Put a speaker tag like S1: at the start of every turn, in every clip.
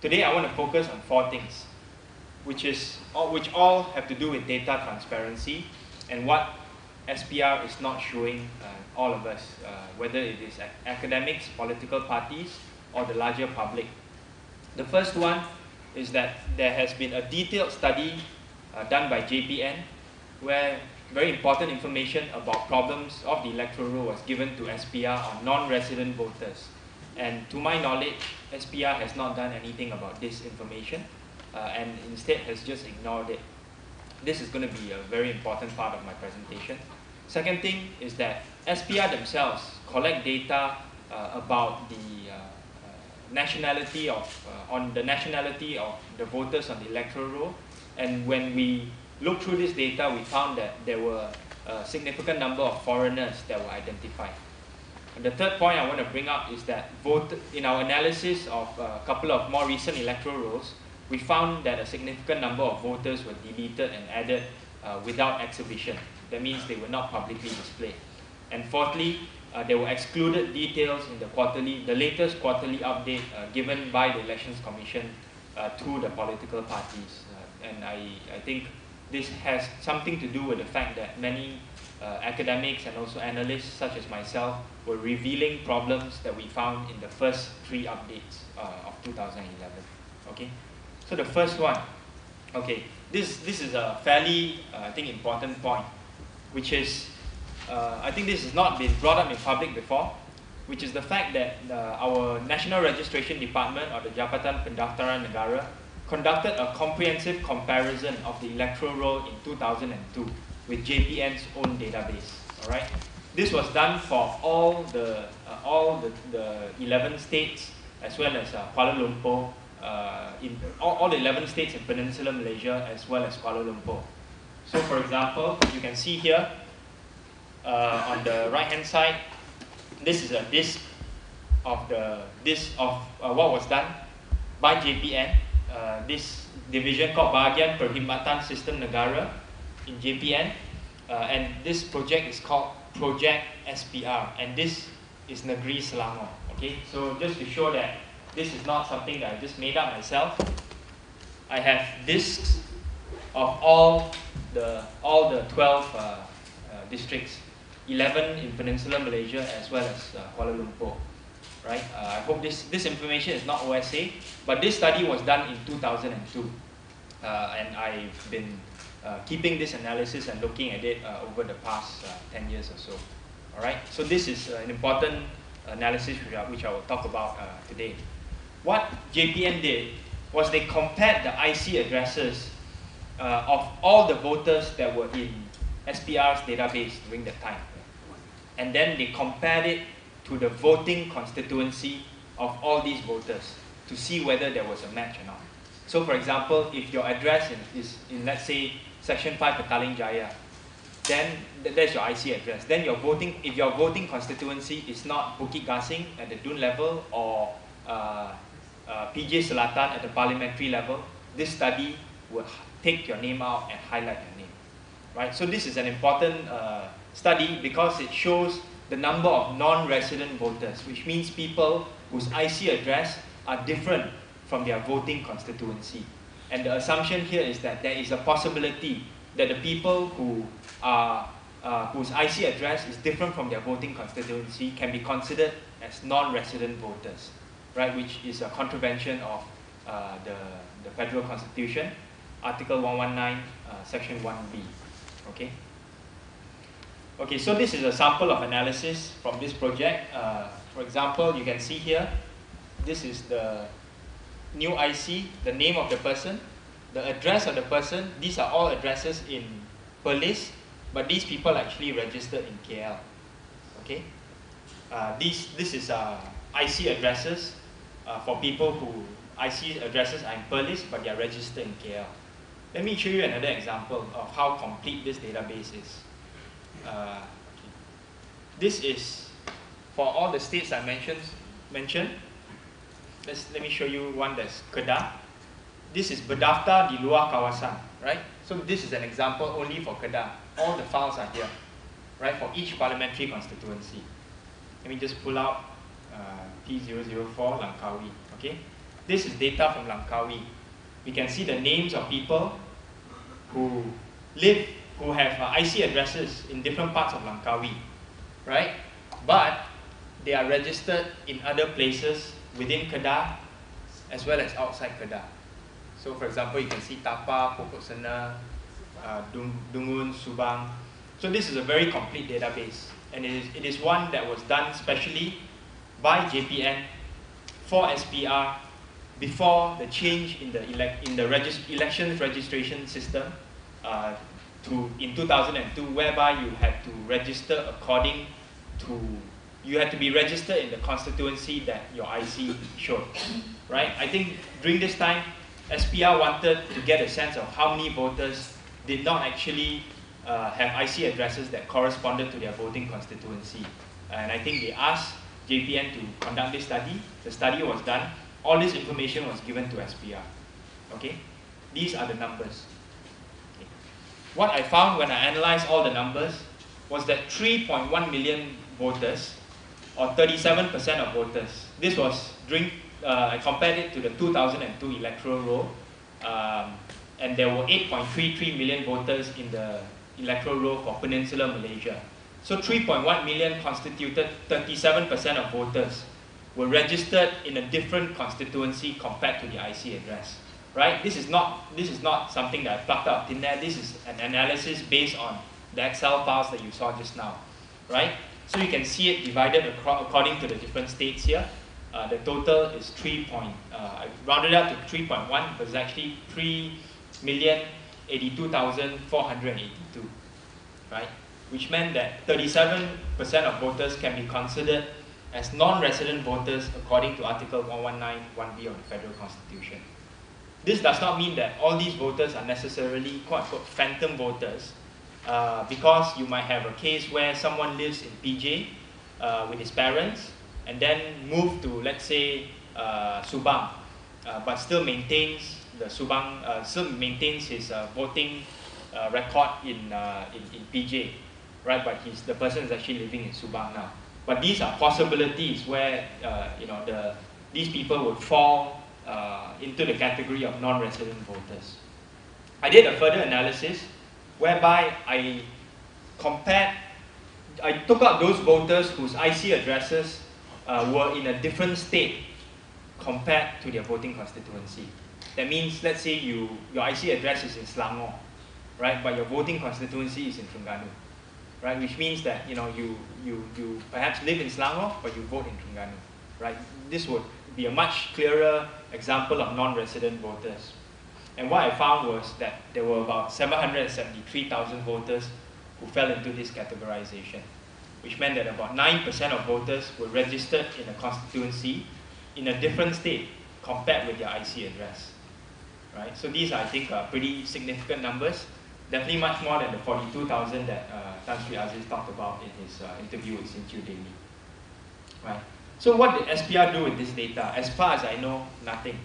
S1: Today I want to focus on 4 things, which all have to do with data transparency and what SPR is not showing all of us, whether it is academics, political parties, or the larger public. The first one is that there has been a detailed study done by JPN where very important information about problems of the electoral roll was given to SPR on non-resident voters. And to my knowledge, SPR has not done anything about this information and instead has just ignored it. This is going to be a very important part of my presentation. Second thing is that SPR themselves collect data about the nationality of the voters on the electoral roll, and when we looked through this data, we found that there were a significant number of foreigners that were identified. And the third point I want to bring up is that in our analysis of a couple of more recent electoral rolls, we found that a significant number of voters were deleted and added without exhibition. That means they were not publicly displayed. And fourthly, there were excluded details in the latest quarterly update given by the Elections Commission to the political parties. And I think this has something to do with the fact that many academics and also analysts such as myself were revealing problems that we found in the first 3 updates of 2011. Okay, so the first one, okay, this is a fairly I think important point, which is I think this has not been brought up in public before, which is the fact that our National Registration Department, or the Jabatan Pendaftaran Negara, conducted a comprehensive comparison of the electoral roll in 2002 with JPN's own database. All right, this was done for all the 11 states as well as Kuala Lumpur, in all the 11 states in Peninsular Malaysia as well as Kuala Lumpur. So, for example, you can see here on the right-hand side, this is a disk of what was done by JPN. This division called Bahagian Perkhidmatan Sistem Negara in JPN, and this project is called Project SPR, and this is Negeri Selangor. Okay, so just to show that this is not something that I just made up myself, I have disks of all the 12 districts, 11 in Peninsular Malaysia as well as Kuala Lumpur. Right? I hope this information is not OSA, but this study was done in 2002, and I've been keeping this analysis and looking at it over the past 10 years or so. All right, so this is an important analysis which I will talk about today. What JPN did was they compared the IC addresses of all the voters that were in SPR's database during that time, and then they compared it to the voting constituency of all these voters to see whether there was a match or not. So, for example, if your address is in, let's say, Section 5 Petaling Jaya, then that's your IC address. Then if your voting constituency is not Bukit Gasing at the Dun level or PJ Selatan at the parliamentary level, this study will take your name out and highlight your name. Right? So this is an important study because it shows the number of non-resident voters, which means people whose IC address are different from their voting constituency. And the assumption here is that there is a possibility that the people who are, whose IC address is different from their voting constituency can be considered as non-resident voters, right? Which is a contravention of the Federal Constitution, Article 119, Section 1B. Okay. Okay, so this is a sample of analysis from this project. For example, you can see here, this is the new IC, the name of the person, the address of the person. These are all addresses in Perlis, but these people are actually registered in KL. Okay, this is IC addresses for people who IC addresses are in Perlis, but they are registered in KL. Let me show you another example of how complete this database is. This is for all the states I mentioned. Let me show you one that's Kedah. This is berdaftar di luar kawasan, right? So this is an example only for Kedah. All the files are here, right, for each parliamentary constituency. Let me just pull out P004 Langkawi, okay? This is data from Langkawi. We can see the names of people who have IC addresses in different parts of Langkawi, right? But they are registered in other places within Kedah as well as outside Kedah. So for example, you can see Tapa, Pokok Sena, Dungun, Subang. So this is a very complete database, and it is one that was done specially by JPN for SPR before the change in the elections registration system in 2002, whereby you had to register according to, you had to be registered in the constituency that your IC showed, right? I think during this time, SPR wanted to get a sense of how many voters did not actually have IC addresses that corresponded to their voting constituency. And I think they asked JPN to conduct this study. The study was done. All this information was given to SPR. Okay? These are the numbers. Okay. What I found when I analyzed all the numbers was that 3.1 million voters, or 37% of voters, this was during, I compared it to the 2002 electoral roll, and there were 8.33 million voters in the electoral roll for Peninsular Malaysia. So 3.1 million constituted 37% of voters were registered in a different constituency compared to the IC address, right? This is not something that I plucked out of thin air. This is an analysis based on the Excel files that you saw just now, right? So you can see it divided according to the different states here. The total is I rounded up to 3.1, but it's actually 3,082,482, right? Which meant that 37% of voters can be considered as non-resident voters according to Article 119(1)(b) of the Federal Constitution. This does not mean that all these voters are necessarily quote-unquote phantom voters, because you might have a case where someone lives in PJ with his parents and then move to, let's say, Subang, but still maintains his voting record in PJ, right? But the person is actually living in Subang now. But these are possibilities where these people would fall into the category of non-resident voters. I did a further analysis whereby I took out those voters whose IC addresses were in a different state compared to their voting constituency. That means, let's say your IC address is in Selangor, right? But your voting constituency is in Terengganu, right? Which means that you perhaps live in Selangor, but you vote in Terengganu, right? This would be a much clearer example of non-resident voters. And what I found was that there were about 773,000 voters who fell into this categorization, which meant that about 9% of voters were registered in a constituency in a different state compared with their IC address, right? So these, I think, are pretty significant numbers, definitely much more than the 42,000 that Tan Sri Aziz talked about in his interview with Sinchu Daily, right? So what did SPR do with this data? As far as I know, nothing,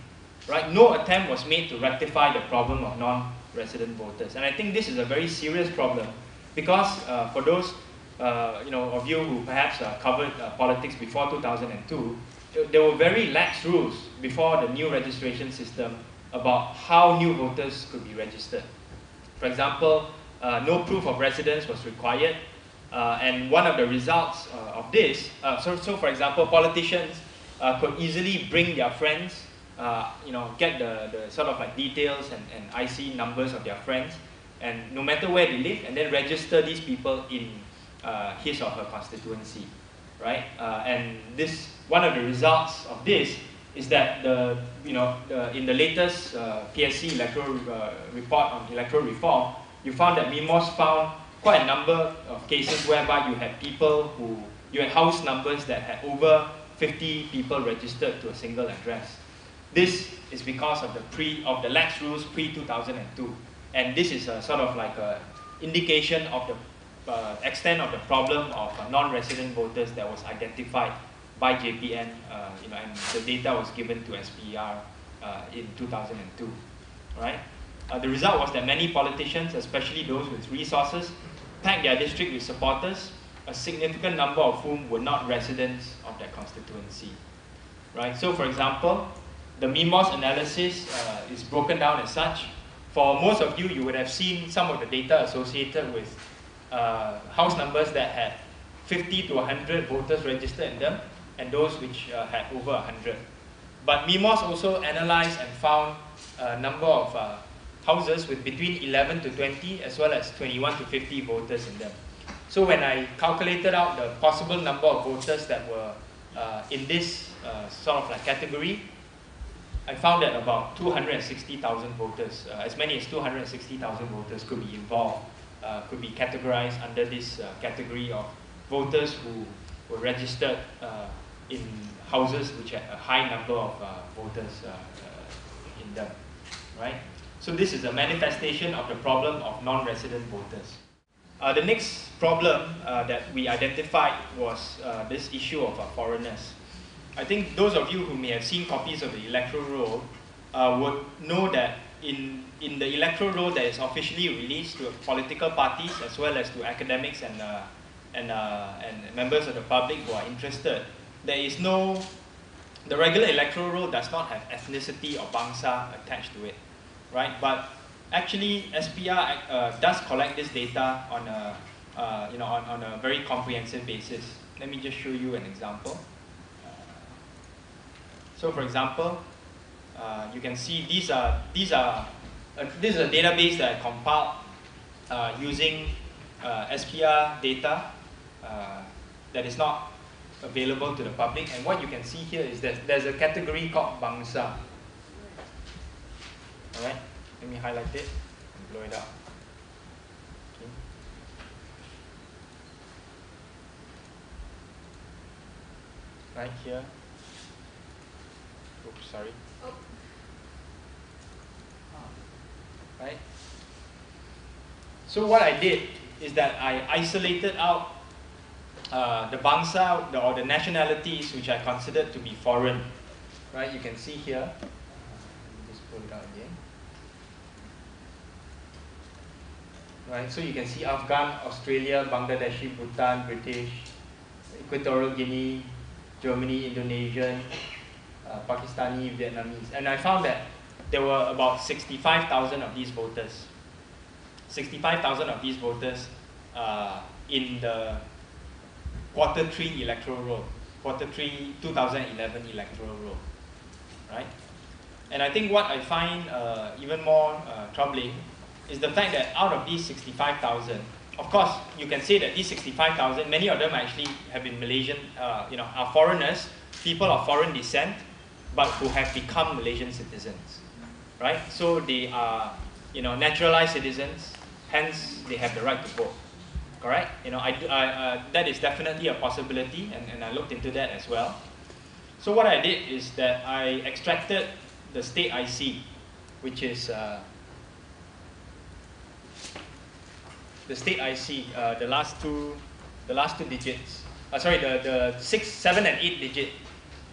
S1: right? No attempt was made to rectify the problem of non-resident voters. And I think this is a very serious problem because for those of you who perhaps covered politics before 2002, there were very lax rules before the new registration system about how new voters could be registered. For example, no proof of residence was required, and one of the results of this, so for example, politicians could easily bring their friends, get the sort of like details and IC numbers of their friends, and no matter where they live, and then register these people in his or her constituency, right? And this, one of the results of this is that in the latest PSC electoral report on electoral reform, you found that MIMOS found quite a number of cases whereby you had house numbers that had over 50 people registered to a single address. This is because of the lax rules pre-2002, and this is a sort of like an indication of the extent of the problem of non-resident voters that was identified by JPN, and the data was given to SPR in 2002, right? The result was that many politicians, especially those with resources, packed their district with supporters, a significant number of whom were not residents of their constituency, right? So, for example, the MIMOS analysis is broken down as such. For most of you, you would have seen some of the data associated with house numbers that had 50 to 100 voters registered in them, and those which had over 100. But MIMOS also analyzed and found a number of houses with between 11 to 20, as well as 21 to 50 voters in them. So when I calculated out the possible number of voters that were in this sort of like category, I found that about 260,000 voters, as many as 260,000 voters could be involved, could be categorized under this category of voters who were registered in houses which had a high number of voters in them, right? So this is a manifestation of the problem of non-resident voters. The next problem that we identified was this issue of foreigners. I think those of you who may have seen copies of the electoral roll would know that in the electoral roll that is officially released to political parties as well as to academics and members of the public who are interested, there is no, the regular electoral roll does not have ethnicity or bangsa attached to it, right? But actually, SPR does collect this data on a, on a very comprehensive basis. Let me just show you an example. So, for example, you can see this is a database that I compiled using SPR data that is not available to the public. And what you can see here is that there's a category called bangsa. All right, let me highlight it and blow it up. Okay. Right here. Oops, sorry. Oh. Right. So what I did is that I isolated out the bangsa or the nationalities which I considered to be foreign. Right. You can see here. Let me just pull it out again. Right. So you can see Afghan, Australia, Bangladeshi, Bhutan, British, Equatorial Guinea, Germany, Indonesian, Pakistani, Vietnamese, and I found that there were about 65,000 of these voters. 65,000 of these voters in the Q3 electoral roll, Q3 2011 electoral roll, right? And I think what I find even more troubling is the fact that out of these 65,000, of course, you can say that these 65,000, many of them actually have been Malaysian, are foreigners, people of foreign descent, but who have become Malaysian citizens, right? So they are, naturalized citizens, hence they have the right to vote, correct? That is definitely a possibility, and I looked into that as well. So what I did is that I extracted the state IC, which is the state IC, the last two digits. The 6, 7, and 8 digit.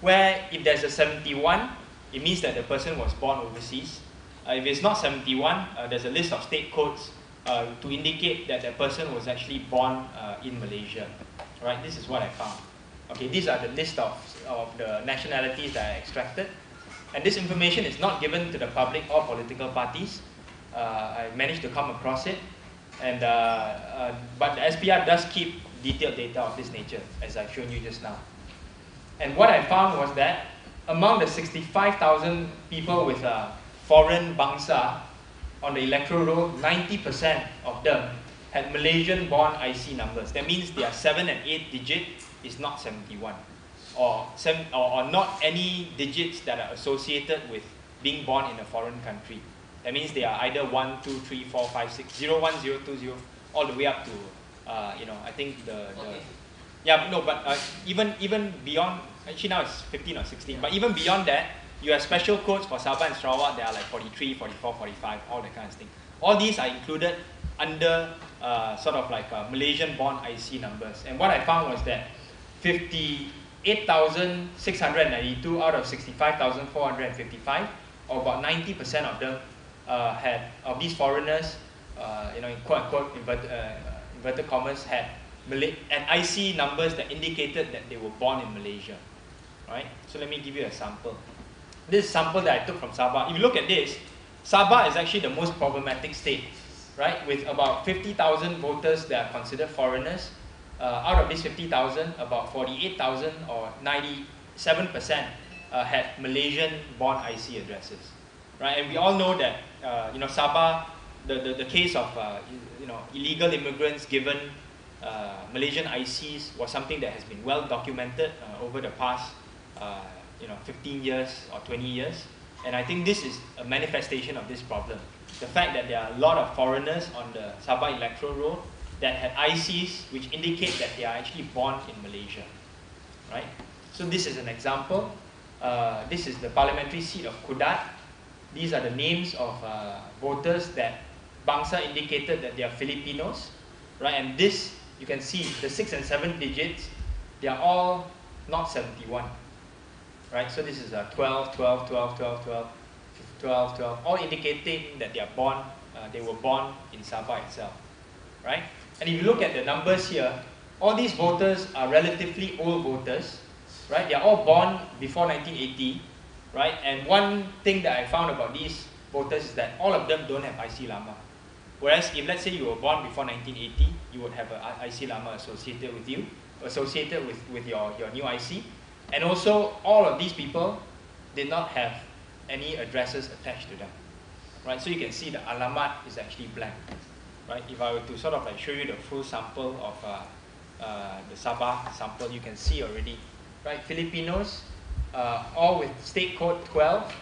S1: Where if there's a 71, it means that the person was born overseas. If it's not 71, there's a list of state codes to indicate that the person was actually born in Malaysia. Right? This is what I found. Okay, these are the list of the nationalities that I extracted. And this information is not given to the public or political parties. I managed to come across it. And, but the SPR does keep detailed data of this nature, as I've shown you just now. And what I found was that among the 65,000 people with foreign bangsa on the electoral roll, 90% of them had Malaysian-born IC numbers. That means their 7 and 8 digit is not 71, or not any digits that are associated with being born in a foreign country. That means they are either 1, 2, 3, 4, 5, 6, 0, 1, 0, 2, 0, all the way up to, I think the yeah, no, but even beyond, actually now it's 15 or 16, but even beyond that, you have special codes for Sabah and Sarawak that are like 43, 44, 45, all that kind of thing. All these are included under sort of like Malaysian-born IC numbers. And what I found was that 58,692 out of 65,455, or about 90% of them had, of these foreigners, in quote-unquote inverted commas, had and IC numbers that indicated that they were born in Malaysia, right? So let me give you a sample. This sample that I took from Sabah. If you look at this, Sabah is actually the most problematic state, right? With about 50,000 voters that are considered foreigners. Out of these 50,000, about 48,000 or 97% had Malaysian-born IC addresses, right? And we all know that Sabah, the case of illegal immigrants given Malaysian ICs was something that has been well documented over the past 15 years or 20 years. And I think this is a manifestation of this problem. The fact that there are a lot of foreigners on the Sabah electoral roll that had ICs which indicate that they are actually born in Malaysia, right? So this is an example. This is the parliamentary seat of Kudat. These are the names of voters that Bangsa indicated that they are Filipinos, right? And this, you can see the 6 and 7 digits, they are all not 71, right? So this is 12, 12, 12, 12, 12, 12, 12, all indicating that they are born, they were born in Sabah itself, right? And if you look at the numbers here, all these voters are relatively old voters, right? They are all born before 1980, right? And one thing that I found about these voters is that all of them don't have IC Lama. Whereas if let's say you were born before 1980, you would have an IC Lama associated with you, associated with your new IC. And also, all of these people did not have any addresses attached to them, right? So you can see the alamat is actually blank, right? If I were to sort of like show you the full sample of the Sabah sample, you can see already, right? Filipinos, all with state code 12,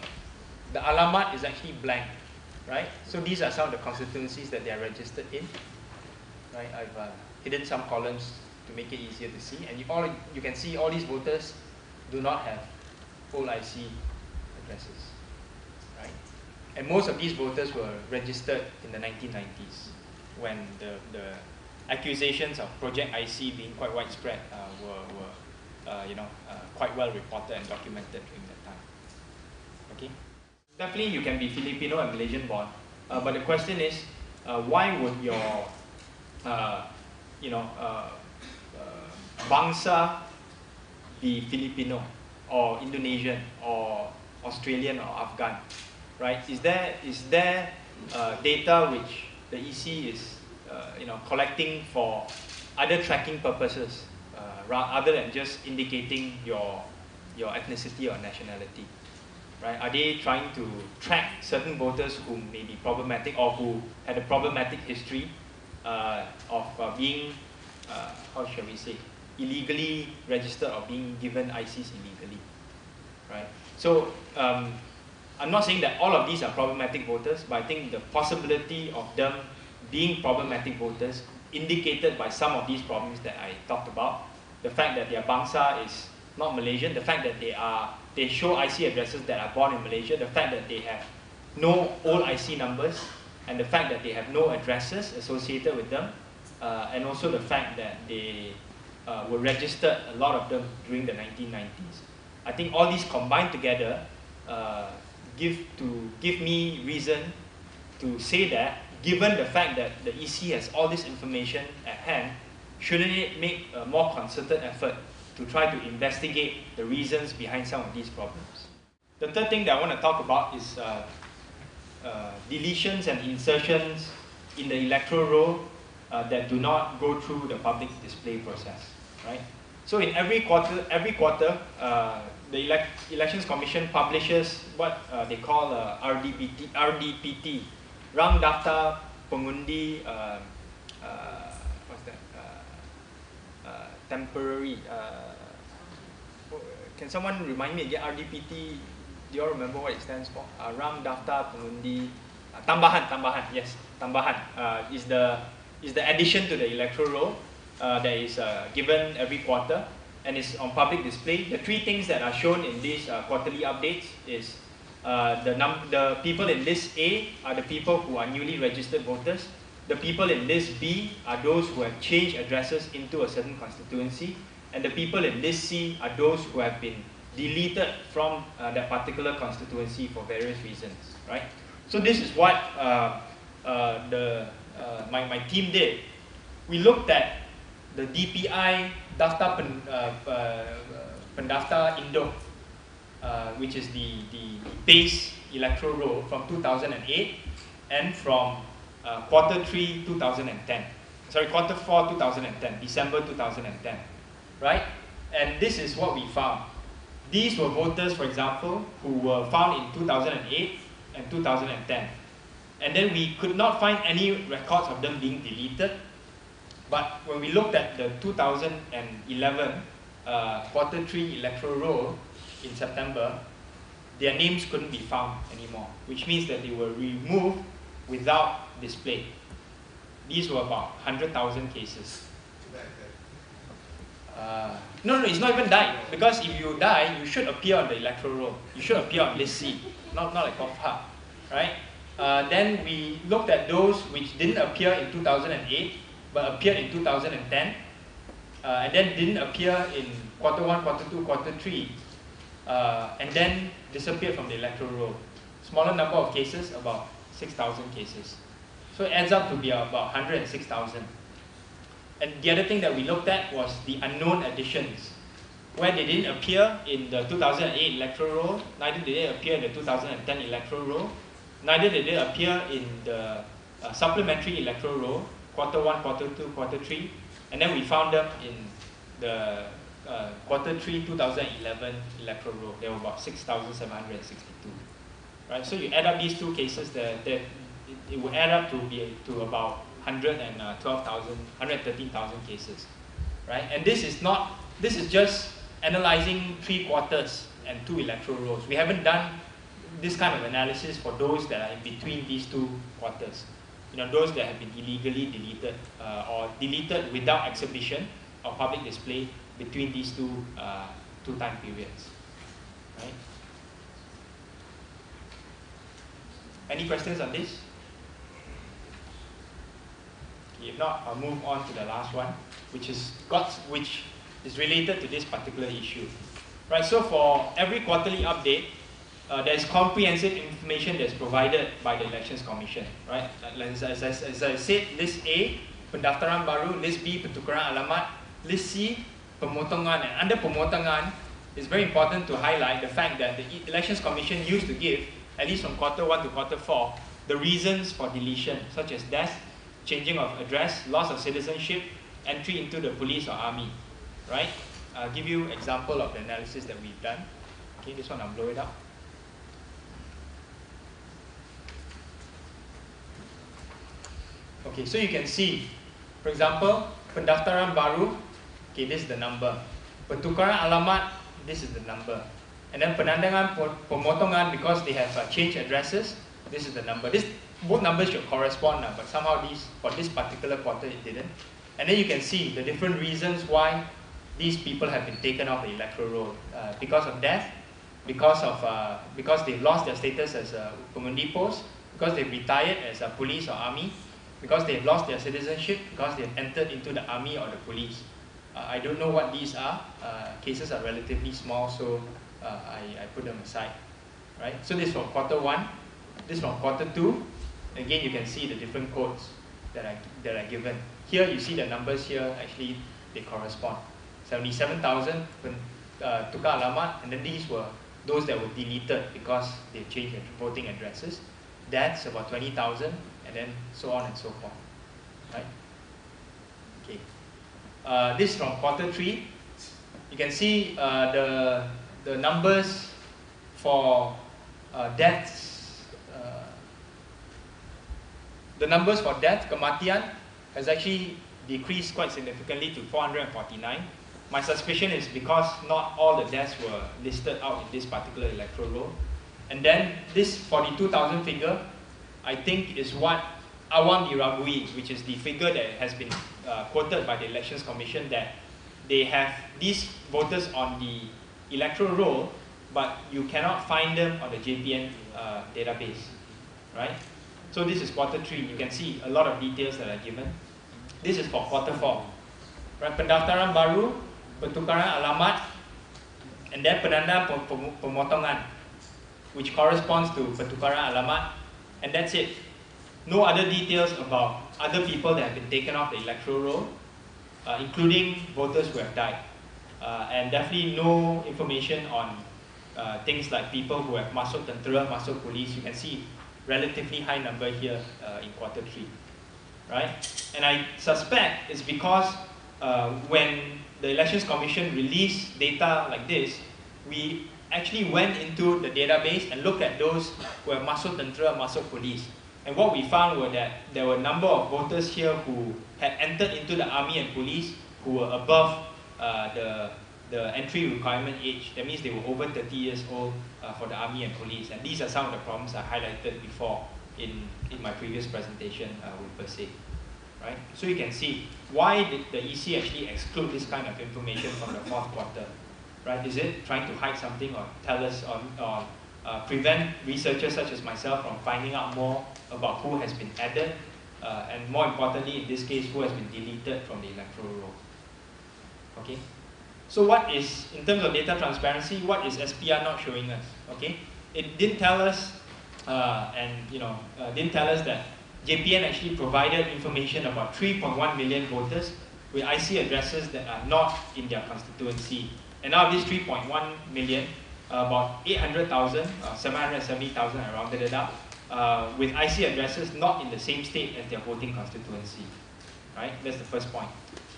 S1: the alamat is actually blank, right? So these are some of the constituencies that they are registered in, right? I've hidden some columns to make it easier to see, and you can see all these voters do not have full IC addresses, right? And most of these voters were registered in the 1990s when the accusations of Project IC being quite widespread were quite well reported and documented during that time. Okay, definitely you can be Filipino and Malaysian born, but the question is, why would your bangsa be Filipino or Indonesian or Australian or Afghan, right? Is there data which the EC is collecting for other tracking purposes other than just indicating your ethnicity or nationality, right? Are they trying to track certain voters who may be problematic or who had a problematic history of being, how shall we say, illegally registered or being given ICs illegally, right? So I'm not saying that all of these are problematic voters, but I think the possibility of them being problematic voters indicated by some of these problems that I talked about, the fact that their bangsa is not Malaysian, the fact that they show IC addresses that are born in Malaysia, the fact that they have no old IC numbers, and the fact that they have no addresses associated with them, and also the fact that they were registered, a lot of them, during the 1990s. I think all these combined together give me reason to say that, given the fact that the EC has all this information at hand, shouldn't it make a more concerted effort to try to investigate the reasons behind some of these problems? The third thing that I want to talk about is deletions and insertions in the electoral roll that do not go through the public display process, right? So in every quarter, the Elections Commission publishes what they call RDPT, Rang Daftar Pengundi, what's that? Temporary. Can someone remind me again? RDPT. Do you all remember what it stands for? Rang Daftar Pengundi Tambahan. Yes, Tambahan is the addition to the electoral roll that is given every quarter and is on public display. The three things that are shown in these quarterly updates is the people in list A are the people who are newly registered voters. The people in list B are those who have changed addresses into a certain constituency, and the people in list C are those who have been deleted from that particular constituency for various reasons, right? So this is what my team did. We looked at the DPI Daftar Pendaftar Indo, which is the base electoral roll from 2008 and from quarter 3 2010. Sorry, quarter 4 2010, December 2010, right? And this is what we found. These were voters, for example, who were found in 2008 and 2010. And then we could not find any records of them being deleted. But when we looked at the 2011 quarter 3 electoral roll in September, their names couldn't be found anymore, which means that they were removed without display. These were about 100,000 cases. No, it's not even died, because if you die, you should appear on the electoral roll. You should appear on list C, not like COFHA, right? Then we looked at those which didn't appear in 2008, but appeared in 2010, and then didn't appear in quarter 1, quarter 2, quarter 3, and then disappeared from the electoral roll. Smaller number of cases, about 6,000 cases. So it adds up to be about 106,000. And the other thing that we looked at was the unknown additions, where they didn't appear in the 2008 electoral roll, neither did they appear in the 2010 electoral roll, neither did they appear in the supplementary electoral roll, quarter 1, quarter 2, quarter 3, and then we found them in the quarter 3 2011 electoral roll. There were about 6,762. Right? So you add up these two cases, it would add up to about 112,000, 113,000 cases, right? And this is just analyzing 3 quarters and 2 electoral rolls. We haven't done this kind of analysis for those that are in between these 2 quarters. You know, those that have been illegally deleted or deleted without exhibition or public display between these two time periods, right? Any questions on this? If not, I'll move on to the last one, which is related to this particular issue. Right, so for every quarterly update, there's comprehensive information that's provided by the Elections Commission. Right? As I said, list A, pendaftaran baru, list B, pertukaran alamat, list C, pemotongan. And under pemotongan, it's very important to highlight the fact that the Elections Commission used to give, at least from quarter 1 to quarter 4, the reasons for deletion, such as death, changing of address, loss of citizenship, entry into the police or army, right? I'll give you an example of the analysis that we've done. Okay, this one I'll blow it up. Okay, so you can see, for example, pendaftaran baru, okay, this is the number. Pertukaran alamat, this is the number. And then penandangan pemotongan, because they have changed addresses, this is the number. Both numbers should correspond now, but somehow for this particular quarter it didn't. And then you can see the different reasons why these people have been taken off the electoral roll. Because of death, because they've lost their status as a pengundi post, because they've retired as a police or army, because they've lost their citizenship, because they've entered into the army or the police. I don't know what these are. Cases are relatively small, so I put them aside. Right? So this is from quarter 1, this is from quarter 2. Again, you can see the different codes that are given. Here, you see the numbers here, actually, they correspond. 77,000 tukar alamat, and then these were those that were deleted because they've changed their voting addresses. That's about 20,000, and then so on and so forth. Right? Okay. This is from quarter 3. You can see the numbers for deaths. The numbers for death, kematian, has actually decreased quite significantly to 449. My suspicion is because not all the deaths were listed out in this particular electoral roll. And then this 42,000 figure, I think, is what awam diragui, which is the figure that has been quoted by the Elections Commission, that they have these voters on the electoral roll, but you cannot find them on the JPN database, right? So this is quarter 3. You can see a lot of details that are given. This is for quarter 4. Right? Pendaftaran baru, pertukaran alamat, and then penanda pemotongan, which corresponds to pertukaran alamat, and that's it. No other details about other people that have been taken off the electoral roll, including voters who have died. And definitely no information on things like people who have masuk tentera, masuk police, you can see relatively high number here in quarter 3, right? And I suspect it's because when the Elections Commission released data like this, we actually went into the database and looked at those who have masuk tentera, masuk police. And what we found were that there were a number of voters here who had entered into the army and police who were above the entry requirement age. That means they were over 30 years old for the army and police. And these are some of the problems I highlighted before in my previous presentation with per se. Right? So you can see, why did the EC actually exclude this kind of information from the 4th quarter? Right? Is it trying to hide something or tell us or prevent researchers such as myself from finding out more about who has been added and more importantly in this case who has been deleted from the electoral roll? Okay? So what is, in terms of data transparency, what is SPR not showing us? Okay? It didn't tell us didn't tell us that JPN actually provided information about 3.1 million voters with IC addresses that are not in their constituency. And out of these 3.1 million, about 800,000, 770,000, I rounded it up, with IC addresses not in the same state as their voting constituency. Right? That's the first point.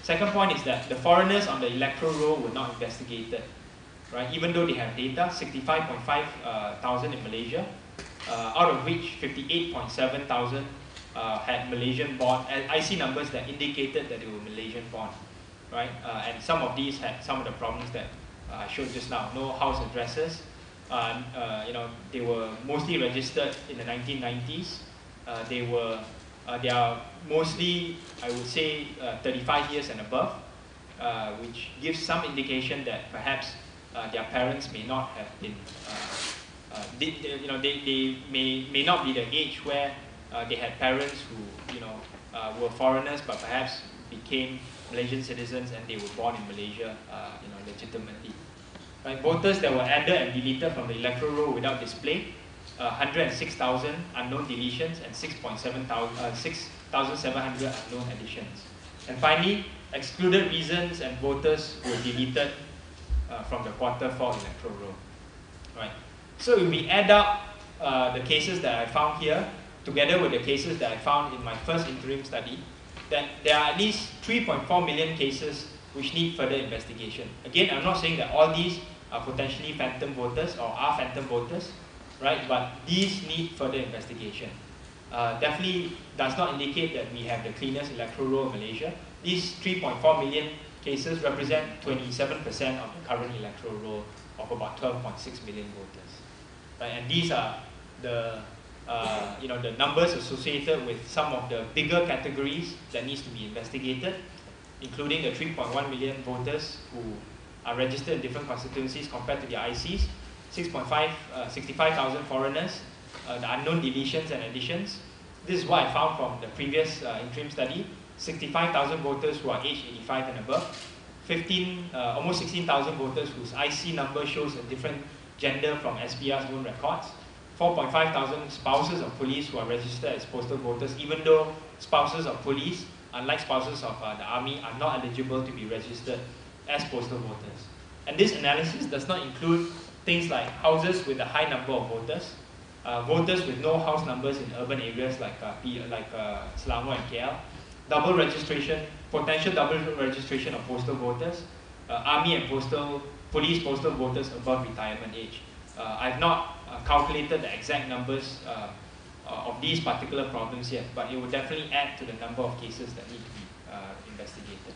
S1: Second point is that the foreigners on the electoral roll were not investigated. Right? Even though they have data, 65.5 thousand in Malaysia, out of which 58.7 thousand had Malaysian born, IC numbers that indicated that they were Malaysian born. Right? And some of these had some of the problems that I showed just now. No house addresses. They were mostly registered in the 1990s. They are mostly, I would say, 35 years and above, which gives some indication that perhaps their parents may not have been, they may not be the age where they had parents who, were foreigners, but perhaps became Malaysian citizens and they were born in Malaysia, legitimately. Right? Voters that were added and deleted from the electoral roll without display, 106,000 unknown deletions and 6,700 unknown additions. And finally, excluded reasons and voters were deleted from the quarter 4 electoral roll. Right? So if we add up the cases that I found here, together with the cases that I found in my first interim study, that there are at least 3.4 million cases which need further investigation. Again, I'm not saying that all these are potentially phantom voters or are phantom voters, right? But these need further investigation. Definitely does not indicate that we have the cleanest electoral roll in Malaysia. These 3.4 million cases represent 27% of the current electoral roll of about 12.6 million voters. Right? And these are the the numbers associated with some of the bigger categories that needs to be investigated, including the 3.1 million voters who are registered in different constituencies compared to their ICs, 65,000 foreigners, the unknown deletions and additions. This is what I found from the previous interim study, 65,000 voters who are aged 85 and above, almost 16,000 voters whose IC number shows a different gender from SPR's own records, 4.5 thousand spouses of police who are registered as postal voters, even though spouses of police, unlike spouses of the army, are not eligible to be registered as postal voters. And this analysis does not include things like houses with a high number of voters, voters with no house numbers in urban areas like Selangor and KL, double registration, potential double registration of postal voters, army and police postal voters above retirement age. I've not calculated the exact numbers of these particular problems yet, but it will definitely add to the number of cases that need to be investigated.